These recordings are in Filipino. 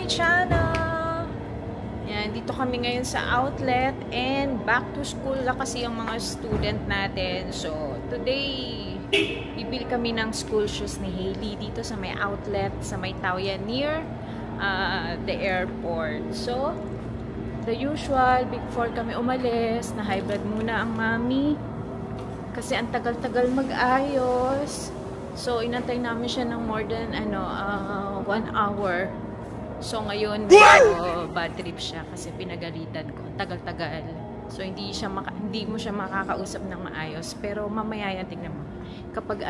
my channel! Yan, dito kami ngayon sa outlet and back to school na kasi yung mga student natin. So, today, bibili kami ng school shoes ni Hailey dito sa may outlet, sa may Taoyuan near the airport. So, the usual, before kami umalis, na hybrid muna ang mami. Kasi ang tagal-tagal mag-ayos. So, inantay namin siya ng more than 1 hour. So, ngayon, bad trip siya kasi pinagalitan ko. Tagal-tagal. So, hindi mo siya makakausap ng maayos. Pero, mamaya yan, tingnan mo. Kapag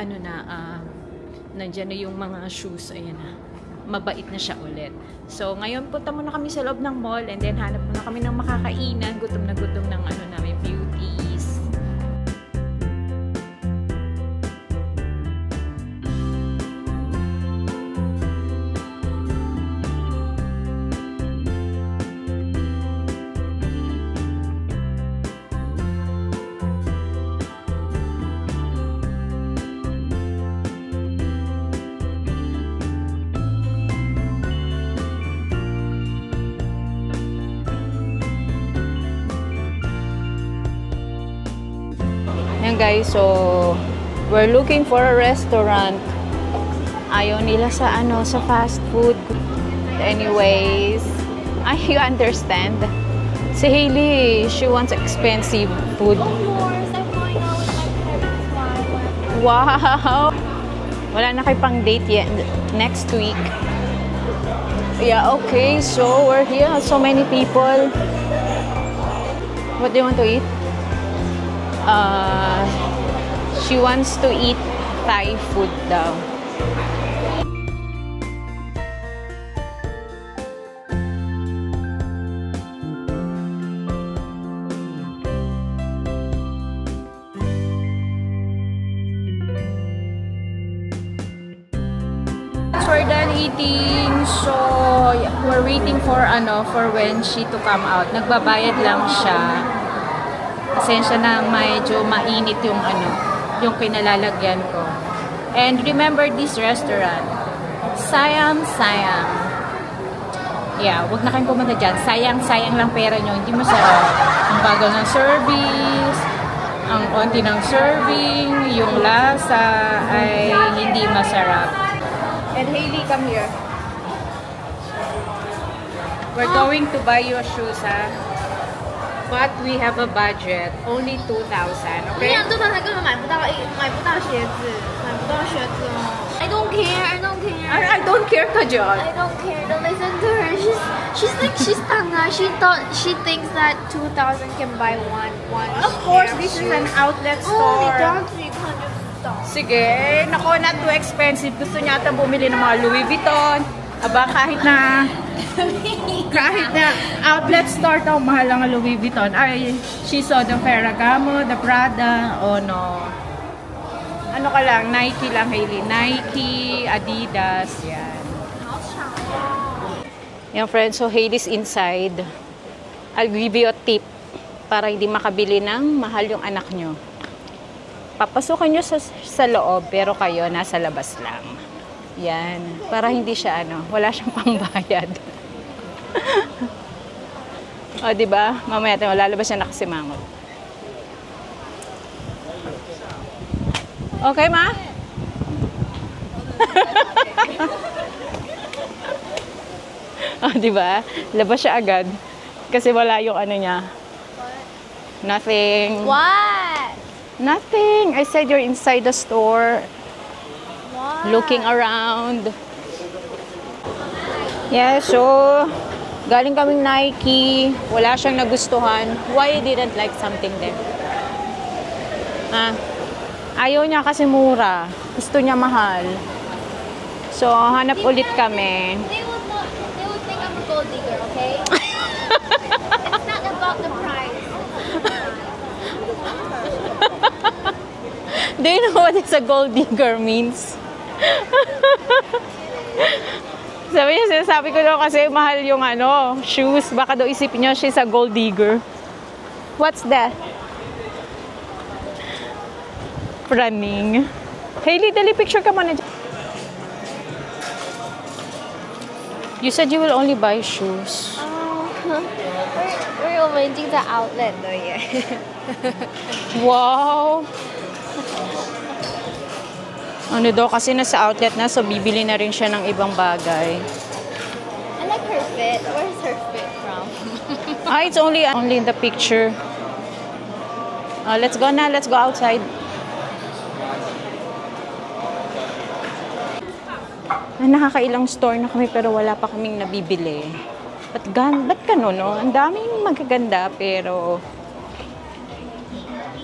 nandyan na yung mga shoes, ayan na. Mabait na siya ulit. So, ngayon, punta muna kami sa loob ng mall and then hanap muna kami ng makakainan. Gutom na gutom ng namin, beauties. Yan guys, so we're looking for a restaurant. Ayaw nila sa sa fast food. Anyways, you understand. Si Hailey, she wants expensive food. Of course, I'm going out with my parents. Wow! Wala na kayo pang date yet. Next week. Yeah, okay. So we're here. So many people. What do you want to eat? She wants to eat Thai food daw. We're done eating, so we're waiting for when she to come out. Nagbabayad lang siya. Pasensya na medyo mainit yung yung pinalalagyan ko. And remember this restaurant. Sayang. Yeah, wag na kayong pumunta dyan. Sayang lang pera nyo. Hindi masarap. Ang bagal ng service, ang konti ng serving, yung lasa ay hindi masarap. And Hailey, come here. We're going to buy your shoes, ha? But we have a budget, only 2,000, okay? I don't care. I don't care, Kajol. I don't care. Don't listen to her. She's tanga. She thinks that 2,000 can buy one. Of course, this is an outlet store. Only 300. Sige, nako, not too expensive. Gusto niya ata bumili ng mga Louis Vuitton. Aba, kahit na outlet store daw, mahal ang Louis Vuitton. Ay, she saw the Ferragamo, the Prada. Oh no. Ano ka lang, Nike lang, Hailey. Nike, Adidas, yan. Yan, friends. So, Hailey's inside. I'll give you a tip para hindi makabili ng mahal yung anak nyo. Papasukan nyo sa loob, pero kayo nasa labas lang. Yan. Para hindi siya, wala siyang pangbayad. O, diba? Mamaya tayo, lalabas siya nakasimangot. Okay, ma? O, diba? Labas siya agad. Kasi wala yung niya. Nothing. What? Nothing. I said you're inside the store. What? Looking around. Yeah, so galing kaming Nike. Wala siyang nagustuhan. Why you didn't like something there? Ayaw niya kasi mura. Gusto niya mahal. So, hanap ulit kami. They will think I'm a gold digger, okay? It's not about the price. Do you know what is a gold digger means? Sinasabi ko daw kasi mahal yung shoes. Baka daw isipin niyo she's a gold digger. What's that? Praning. Hailey, dali picture ka muna dyan. You said you will only buy shoes. We're arranging the outlet though, yeah. Wow! Ano daw, kasi nasa outlet na, so bibili na rin siya ng ibang bagay. I like her fit. Where's her fit from? It's only in the picture. Let's go na. Let's go outside. Nakakailang store na kami pero wala pa kaming nabibili. Ba't gano'n, no? Ang daming magaganda pero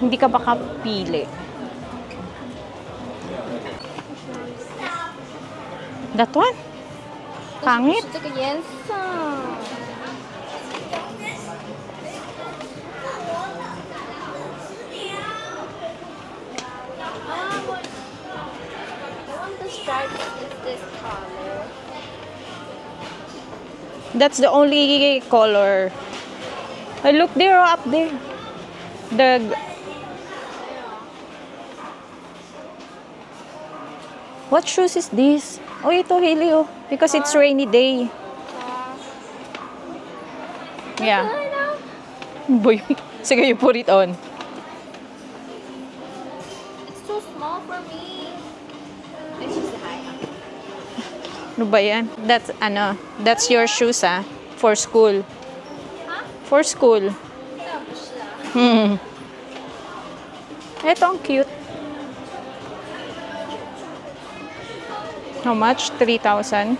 hindi ka baka pili. That one? Pangit. 这个颜色。The stripe is this color. That's the only color. Look there, up there. What shoes is this? Oh, ito, Hailey, oh. Because it's rainy day. Yeah. Boy, sige, you put it on. It's too small for me. It's just high. Ano ba yan? That's your shoes, ah. For school. Huh? For school. 这不是啊。 Ito, ang cute. How much? 3,000?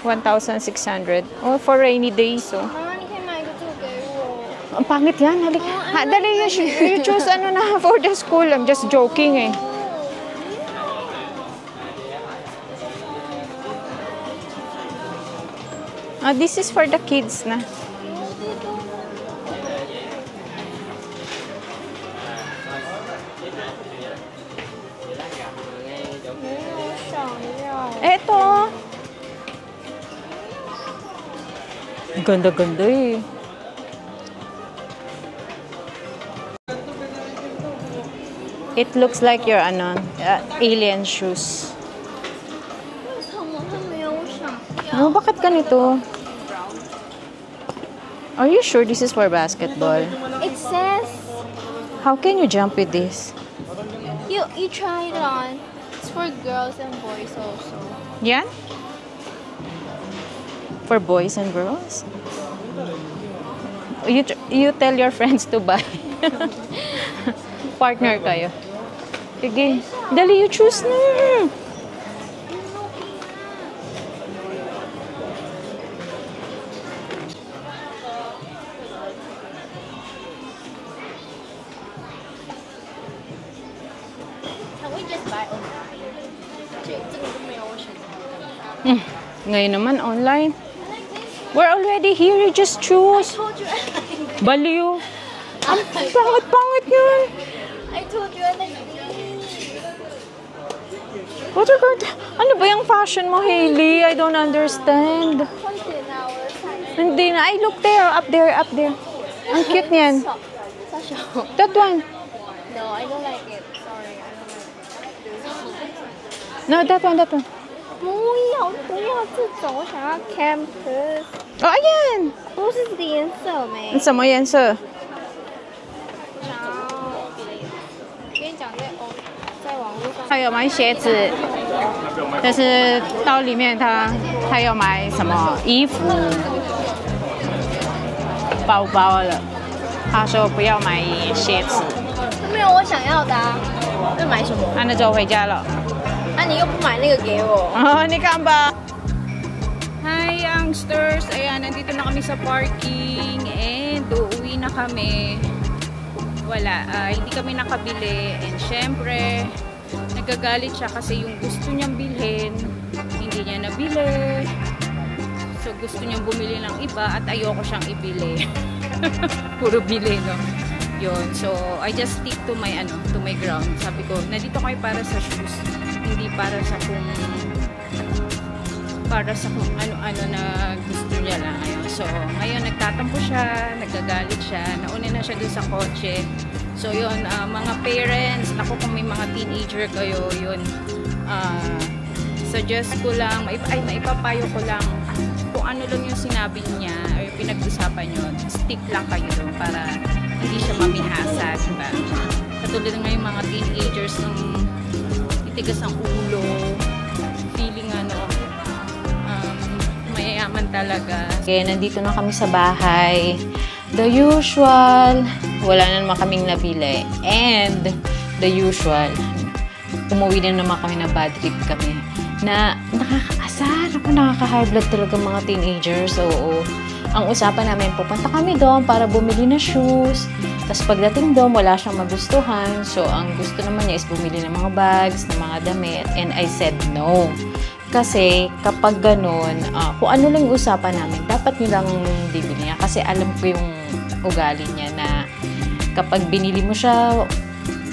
1,600. Oh, for rainy days, so. 妈妈，你可以买一个这个给我。 Ang pangit yan. Halik. Dali, you choose ano na for the school. I'm just joking, eh. This is for the kids na. Eto. Ganda-ganda eh. It looks like your alien shoes. No, bakit ganito? Are you sure this is for basketball? It says How can you jump with this? you try it on. It's for girls and boys also. Yan? For boys and girls? You tell your friends to buy. Partner kayo. Sige. Dali, you choose na. Can we just buy online? 这个都没有我选择。 Ngayon naman, online. We're already here. You just choose. Told you. Baliw. Ang pangit-pangit yun. I told you I like What are going to... Ano ba yung fashion mo, Hailey? I don't understand. Hindi na. Ay, look there. Up there, up there. Ang cute niyan. That one. No, I don't like it. Sorry, I don't like it. No, that one, that one. 不要这种，我想要 campus。 Oh, ayan. 不是这个颜色没。 Ang sama yan, sir. 想要别的颜色。跟你讲，在网络上。他有买鞋子，但是到里面他有买什么衣服、包包了。他说不要买鞋子，没有我想要的啊。那买什么？那就回家了。啊，你又不买那个给我。 Ni Kamba! Hi, youngsters! Ayan, nandito na kami sa parking and uuwi na kami. Wala, hindi kami nakabili and syempre, nagagalit siya kasi yung gusto niyang bilhin, hindi niya nabili. So, gusto niyang bumili ng iba at ayoko siyang ibili. Puro bili, no? Yun. So, I just stick to my, to my ground. Sabi ko, nandito kayo para sa shoes. Hindi para sa kung ano-ano na gusto niya lang. Ayun. So, ngayon nagtatampo siya, nagagalit siya, nauna na siya dun sa kotse. So, yun, mga parents, ako kung may mga teenager kayo, yun, suggest ko lang, maipapayo ko lang kung ano lang yung sinabi niya o yung pinag-usapan nyo, stick lang kayo doon para hindi siya mamihasa, diba? Katulad nga yung mga teenagers ng itigas ng ulo, feeling mayayaman talaga. Okay, nandito na kami sa bahay. The usual, wala na naman kaming nabili. And the usual, umuwi na naman kami na bad trip kami. Na nakakaasar. Nakaka-high blood talaga mga teenagers. Oo. Ang usapan namin, pupunta kami doon para bumili na shoes. Tapos pagdating doon, wala siyang magustuhan. So, ang gusto naman niya is bumili ng mga bags, ng mga damit. And I said no. Kasi kapag ganun, kung ano lang yung usapan namin, dapat nyo lang bibili niya. Kasi alam ko yung ugali niya na kapag binili mo siya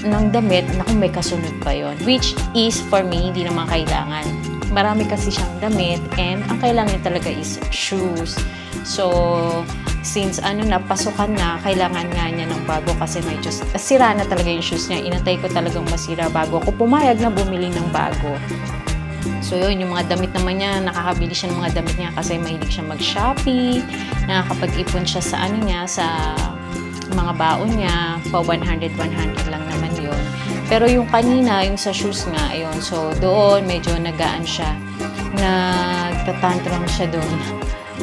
ng damit, naku, may kasunod pa yon. Which is, for me, hindi naman kailangan. Marami kasi siyang damit and ang kailangan niya talaga is shoes. So, since pasukan na, kailangan nga niya ng bago kasi medyo sira na talaga yung shoes niya. Inantay ko talagang masira bago ako pumayag na bumili ng bago. So, yun, yung mga damit naman niya, nakakabili siya ng mga damit niya kasi mahilig siya mag-Shopee, nakakapag-ipon siya sa sa mga baon niya, pa 100 lang naman yun. Pero yung kanina, yung sa shoes nga, ayun, so doon, medyo nagaan siya. Nagtatantrum siya doon.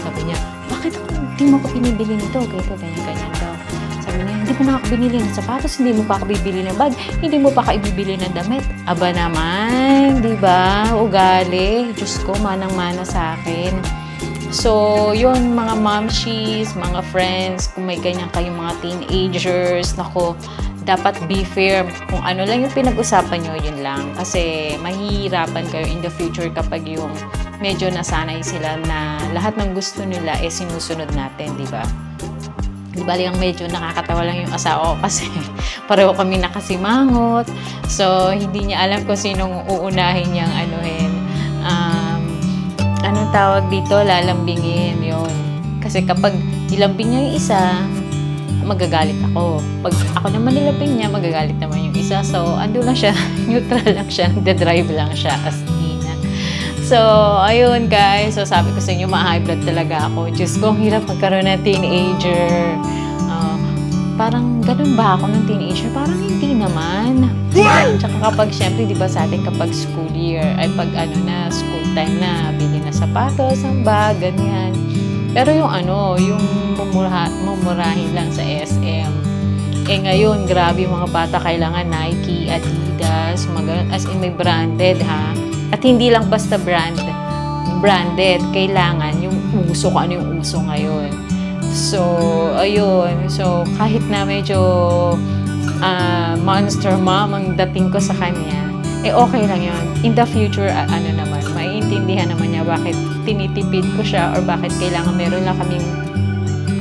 Sabi niya, bakit hindi mo ko pinibili nito? Ganyan daw. Sabi niya, hindi mo na ako binili ng sapatos, hindi mo pa ako bibili ng bag, hindi mo pa ako ibibili ng damit. Aba naman, di ba? Ugali. Diyos ko, manang-mana sa akin. So, yun, mga momshies, mga friends, kung may ganyan kayong mga teenagers, nako, dapat be firm. Kung ano lang yung pinag-usapan nyo, yun lang. Kasi mahihirapan kayo in the future kapag yung medyo nasanay sila na lahat ng gusto nila sinusunod natin, di ba? Di ba yung medyo nakakatawa lang yung asawa ko kasi pareho kami nakasimangot. So, hindi niya alam kung sinong uunahin niyang anong tawag dito, lalambingin yun. Kasi kapag nilambing niya yung isa, magagalit ako. Pag ako naman nilambing niya, magagalit naman yung isa. So, ando lang siya, neutral lang siya, nagda-drive lang siya as in. So, ayun guys. So, sabi ko sa inyo, ma-high blood talaga ako. Diyos ko, ang hirap magkaroon ng teenager. Parang ganun ba ako ng teenager? Parang hindi naman. Tsaka kapag, syempre, di ba sa atin kapag school year, ay pag school time na, bili na sapatos, ang bag, ganyan. Pero yung yung mumurahin lang sa SM. Ngayon, grabe yung mga bata, kailangan Nike, Adidas, as in may branded, ha? At hindi lang basta branded, kailangan yung uso, kung ano yung uso ngayon. So, ayun. So, kahit na medyo monster mom ang dating ko sa kanya, okay lang yun. In the future, naman, maiintindihan naman niya bakit tinitipid ko siya or bakit kailangan meron lang kaming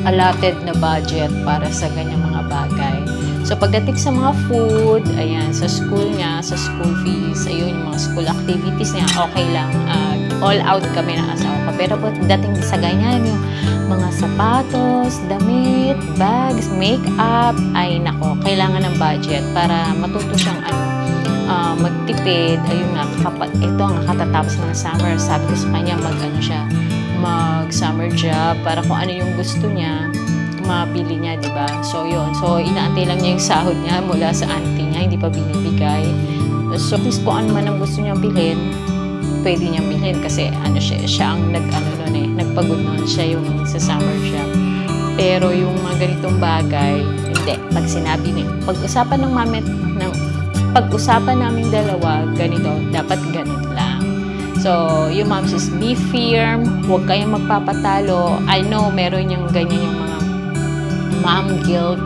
allotted na budget para sa ganyang mga bagay. So, pagdating sa mga food, ayan, sa school niya, sa school fees, ayun, yung mga school activities niya, okay lang. All out kami ng asawa ko. Pero pagdating sa ganyan, yung mga sapatos, damit, bags, makeup, ay nako, kailangan ng budget para matuto siyang magtipid. Ayun nga, ito ang katatapos ng summer. Sabi ko sa kanya, mag-summer job para kung ano yung gusto niya, mabili niya, di ba? So, yun. So, inaantay lang niya yung sahod niya mula sa auntie niya, hindi pa binibigay. So, at least kung ano man ang gusto niyang bilhin, pwede niyang bilhin kasi siya ang nagpagod noon siya yung sa summer shop. Pero yung mga ganitong bagay, hindi. Pag sinabi niya, pag-usapan namin dalawa, ganito, dapat ganun lang. So, yung moms is be firm, huwag kayong magpapatalo. I know, meron yung ganyan yung mga mom guilt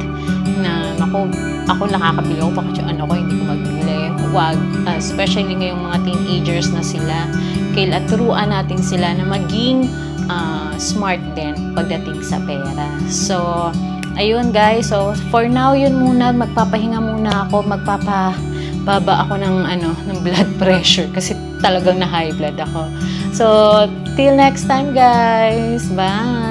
na, ako nakakabili ako, bakit yung ko, hindi ko magbili. Huwag, especially ngayong mga teenagers na sila, turuan natin sila na maging smart din pagdating sa pera. So, ayun guys, so for now, yun muna, magpapahinga muna ako, magpapababa ako ng blood pressure kasi talagang na high blood ako. So, till next time guys, bye!